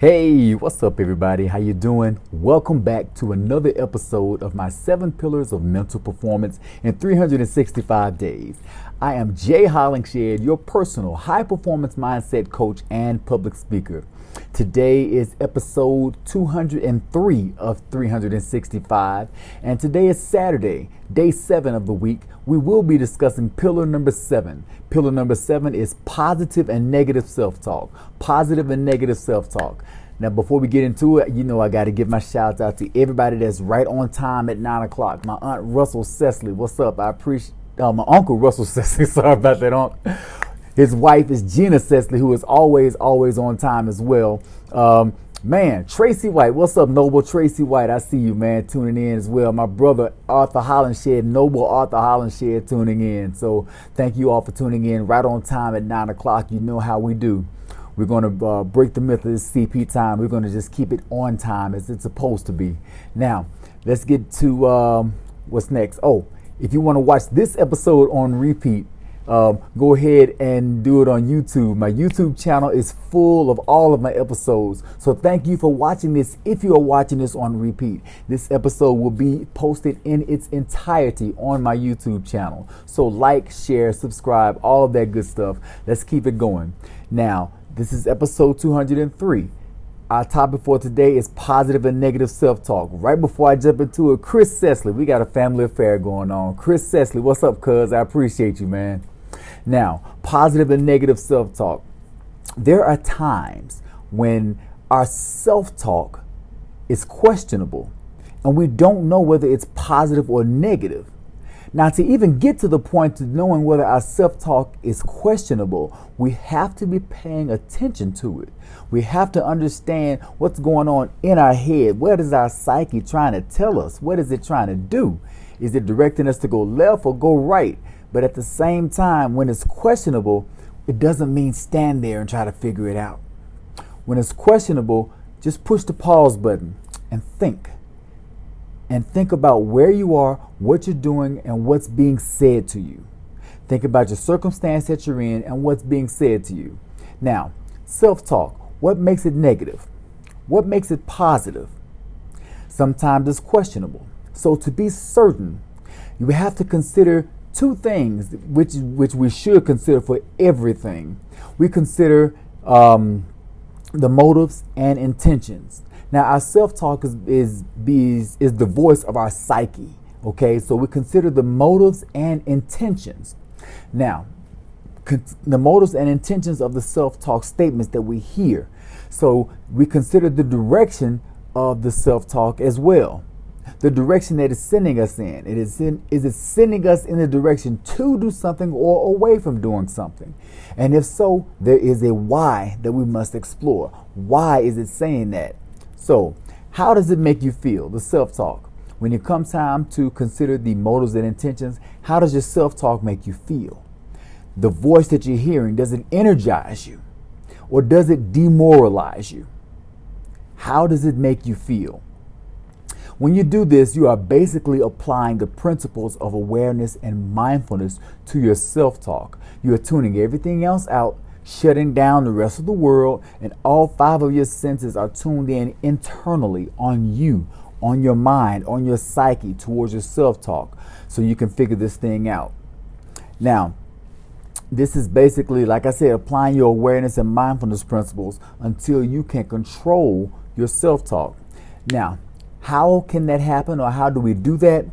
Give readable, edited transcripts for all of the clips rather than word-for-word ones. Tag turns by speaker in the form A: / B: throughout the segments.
A: Hey, what's up everybody? How you doing? Welcome back to another episode of my 7 Pillars of Mental Performance in 365 Days. I am Jay Hollingshed, your personal high performance mindset coach and public speaker. Today is episode 203 of 365, and today is Saturday, day 7 of the week. We will be discussing pillar number 7. Pillar number 7 is positive and negative self-talk. Positive and negative self-talk. Now, before we get into it, I got to give my shout out to everybody that's right on time at 9 o'clock. My Aunt Russell Cecily, what's up? I appreciate my Uncle Russell Cecily, sorry about that, Uncle. His wife is Gina Cecily, who is always on time as well. Man, Tracy White, what's up, Noble Tracy White? I see you, man, tuning in as well. My brother, Arthur Hollingshed, Noble Arthur Hollingshed, tuning in. So thank you all for tuning in right on time at 9 o'clock. You know how we do. We're going to break the myth of this CP time. We're going to just keep it on time as it's supposed to be. Now, let's get to what's next. Oh, if you want to watch this episode on repeat, go ahead and do it on YouTube. My YouTube channel is full of all of my episodes. So thank you for watching this. If you are watching this on repeat, this episode will be posted in its entirety on my YouTube channel. So like, share, subscribe, all of that good stuff. Let's keep it going. Now, this is episode 203. Our topic for today is positive and negative self-talk. Right before I jump into it, Chris Cecily, we got a family affair going on. Chris Cecily, what's up, cuz? I appreciate you, man. Now, positive and negative self-talk. There are times when our self-talk is questionable and we don't know whether it's positive or negative. Now, to even get to the point of knowing whether our self-talk is questionable, we have to be paying attention to it. We have to understand what's going on in our head. What is our psyche trying to tell us? What is it trying to do? Is it directing us to go left or go right? But at the same time, when it's questionable, it doesn't mean stand there and try to figure it out. When it's questionable, just push the pause button and think. And think about where you are, what you're doing, and what's being said to you. Think about your circumstance that you're in and what's being said to you. Now, self-talk, what makes it negative? What makes it positive? Sometimes it's questionable. So to be certain, you have to consider two things which we should consider for everything. We consider the motives and intentions. Now, our self-talk is the voice of our psyche, okay? So we consider the motives and intentions. Now, the motives and intentions of the self-talk statements that we hear. So we consider the direction of the self-talk as well. The direction that it's sending us in. Is it sending us in a direction to do something or away from doing something? And if so, there is a why that we must explore. Why is it saying that? So, how does it make you feel, the self-talk? When it comes time to consider the motives and intentions, how does your self-talk make you feel? The voice that you're hearing, does it energize you? Or does it demoralize you? How does it make you feel? When you do this, you are basically applying the principles of awareness and mindfulness to your self-talk. You are tuning everything else out, shutting down the rest of the world, and all 5 of your senses are tuned in internally on you, on your mind, on your psyche, towards your self-talk, so you can figure this thing out. Now, this is basically, like I said, applying your awareness and mindfulness principles until you can control your self-talk. Now, how can that happen, or how do we do that?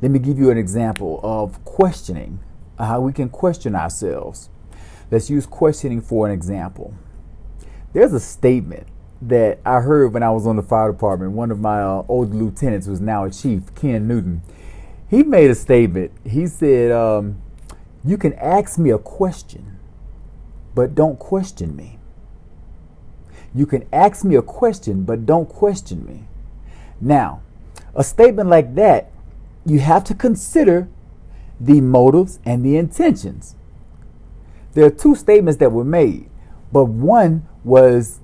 A: Let me give you an example of questioning, how we can question ourselves. Let's use questioning for an example. There's a statement that I heard when I was on the fire department. One of my old lieutenants, who's now a chief, Ken Newton, he made a statement. He said, you can ask me a question, but don't question me. You can ask me a question, but don't question me. Now, a statement like that, you have to consider the motives and the intentions. There are 2 statements that were made, but one was,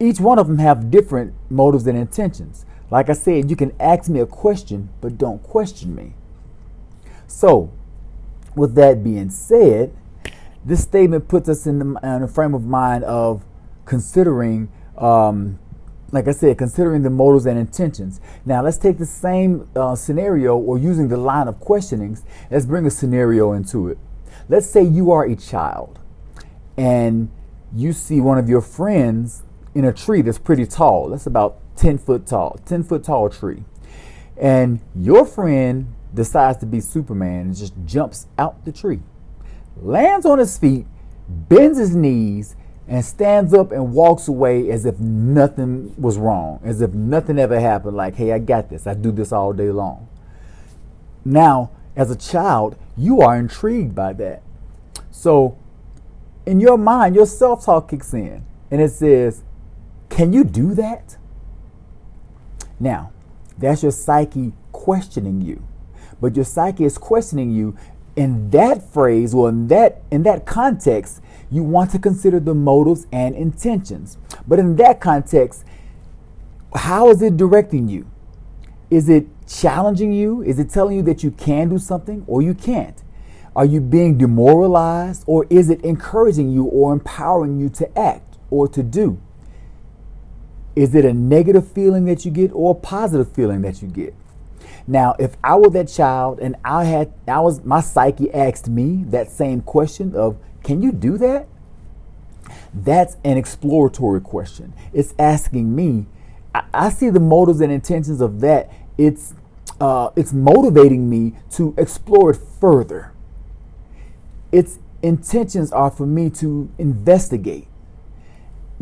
A: each one of them have different motives and intentions. Like I said, you can ask me a question, but don't question me. So, with that being said, this statement puts us in the frame of mind of considering, like I said, considering the motives and intentions. Now, let's take the same scenario, or using the line of questionings, let's bring a scenario into it. Let's say you are a child and you see one of your friends in a tree that's pretty tall. That's about 10 foot tall tree. And your friend decides to be Superman and just jumps out the tree, lands on his feet, bends his knees, and stands up and walks away as if nothing was wrong, as if nothing ever happened. Like, hey, I got this. I do this all day long. Now, as a child, you are intrigued by that. So in your mind, your self-talk kicks in and it says, can you do that? Now, that's your psyche questioning you. But your psyche is questioning you in that phrase, or in that context. You want to consider the motives and intentions. But in that context, how is it directing you? Is it challenging you? Is it telling you that you can do something or you can't? Are you being demoralized, or is it encouraging you or empowering you to act or to do? Is it a negative feeling that you get or a positive feeling that you get? Now, if I were that child and my psyche asked me that same question of, can you do that? That's an exploratory question. It's asking me. I see the motives and intentions of that. It's motivating me to explore it further. Its intentions are for me to investigate,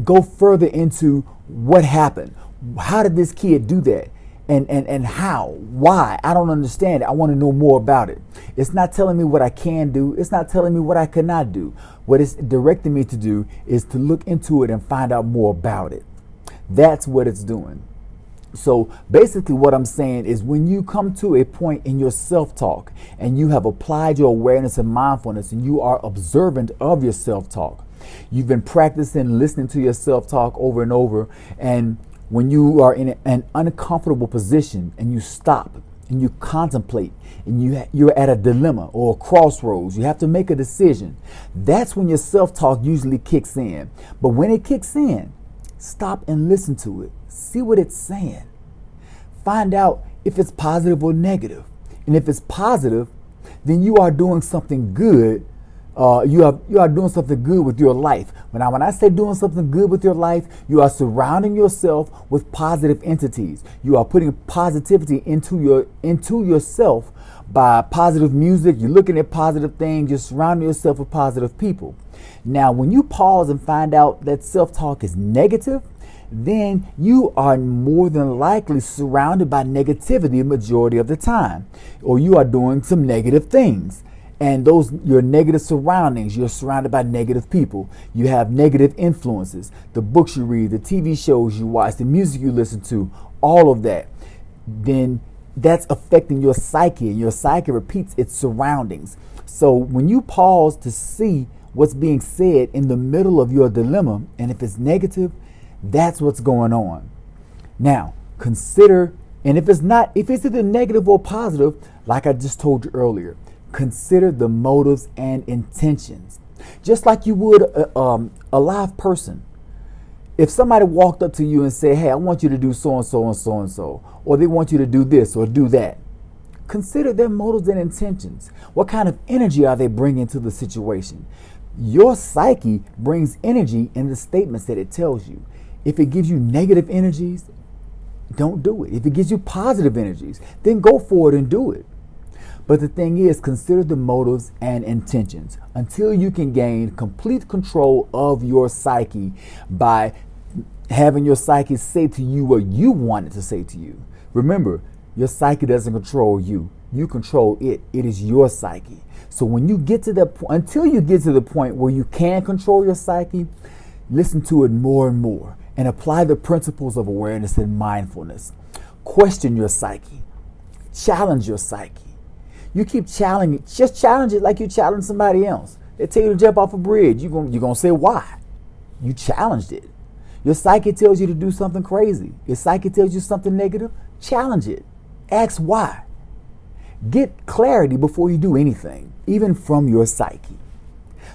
A: go further into what happened. How did this kid do that? And how? Why? I don't understand it. I want to know more about it. It's not telling me what I can do. It's not telling me what I cannot do. What it's directing me to do is to look into it and find out more about it. That's what it's doing. So basically what I'm saying is, when you come to a point in your self-talk and you have applied your awareness and mindfulness and you are observant of your self-talk, you've been practicing listening to your self-talk over and over, and when you are in an uncomfortable position and you stop and you contemplate and you're at a dilemma or a crossroads, you have to make a decision, that's when your self-talk usually kicks in. But when it kicks in, stop and listen to it. See what it's saying. Find out if it's positive or negative. And if it's positive, then you are doing something good. You are doing something good with your life. When I say doing something good with your life, you are surrounding yourself with positive entities. You are putting positivity into yourself by positive music. You're looking at positive things. You're surrounding yourself with positive people. Now, when you pause and find out that self-talk is negative, then you are more than likely surrounded by negativity a majority of the time, or you are doing some negative things. And your negative surroundings, you're surrounded by negative people. You have negative influences, the books you read, the TV shows you watch, the music you listen to, all of that. Then that's affecting your psyche, and your psyche repeats its surroundings. So when you pause to see what's being said in the middle of your dilemma, and if it's negative, that's what's going on. Now, consider, and if it's either negative or positive, like I just told you earlier, consider the motives and intentions. Just like you would a live person. If somebody walked up to you and said, hey, I want you to do so and so and so and so, or they want you to do this or do that, consider their motives and intentions. What kind of energy are they bringing to the situation? Your psyche brings energy in the statements that it tells you. If it gives you negative energies, don't do it. If it gives you positive energies, then go for it and do it. But the thing is, consider the motives and intentions until you can gain complete control of your psyche by having your psyche say to you what you want it to say to you. Remember, your psyche doesn't control you. You control it. It is your psyche. So when you get to that point, until you get to the point where you can control your psyche, listen to it more and more and apply the principles of awareness and mindfulness. Question your psyche. Challenge your psyche. You keep challenging, just challenge it like you challenge somebody else. They tell you to jump off a bridge. You're gonna say why. You challenged it. Your psyche tells you to do something crazy. Your psyche tells you something negative. Challenge it. Ask why. Get clarity before you do anything, even from your psyche.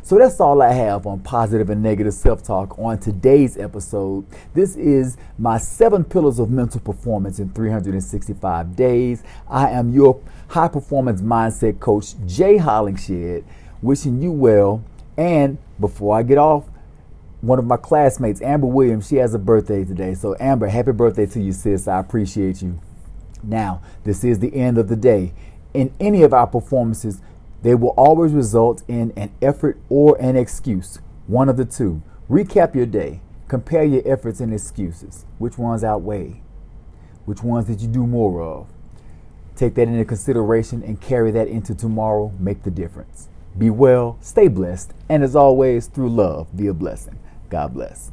A: So that's all I have on positive and negative self-talk on today's episode. This is my 7 pillars of mental performance in 365 days. I am your high performance mindset coach, Jay Hollingshed, wishing you well. And before I get off, one of my classmates, Amber Williams, she has a birthday today. So Amber, happy birthday to you, sis. I appreciate you. Now, this is the end of the day. In any of our performances, they will always result in an effort or an excuse. One of the two. Recap your day. Compare your efforts and excuses. Which ones outweigh? Which ones did you do more of? Take that into consideration and carry that into tomorrow. Make the difference. Be well, stay blessed, and as always, through love, be a blessing. God bless.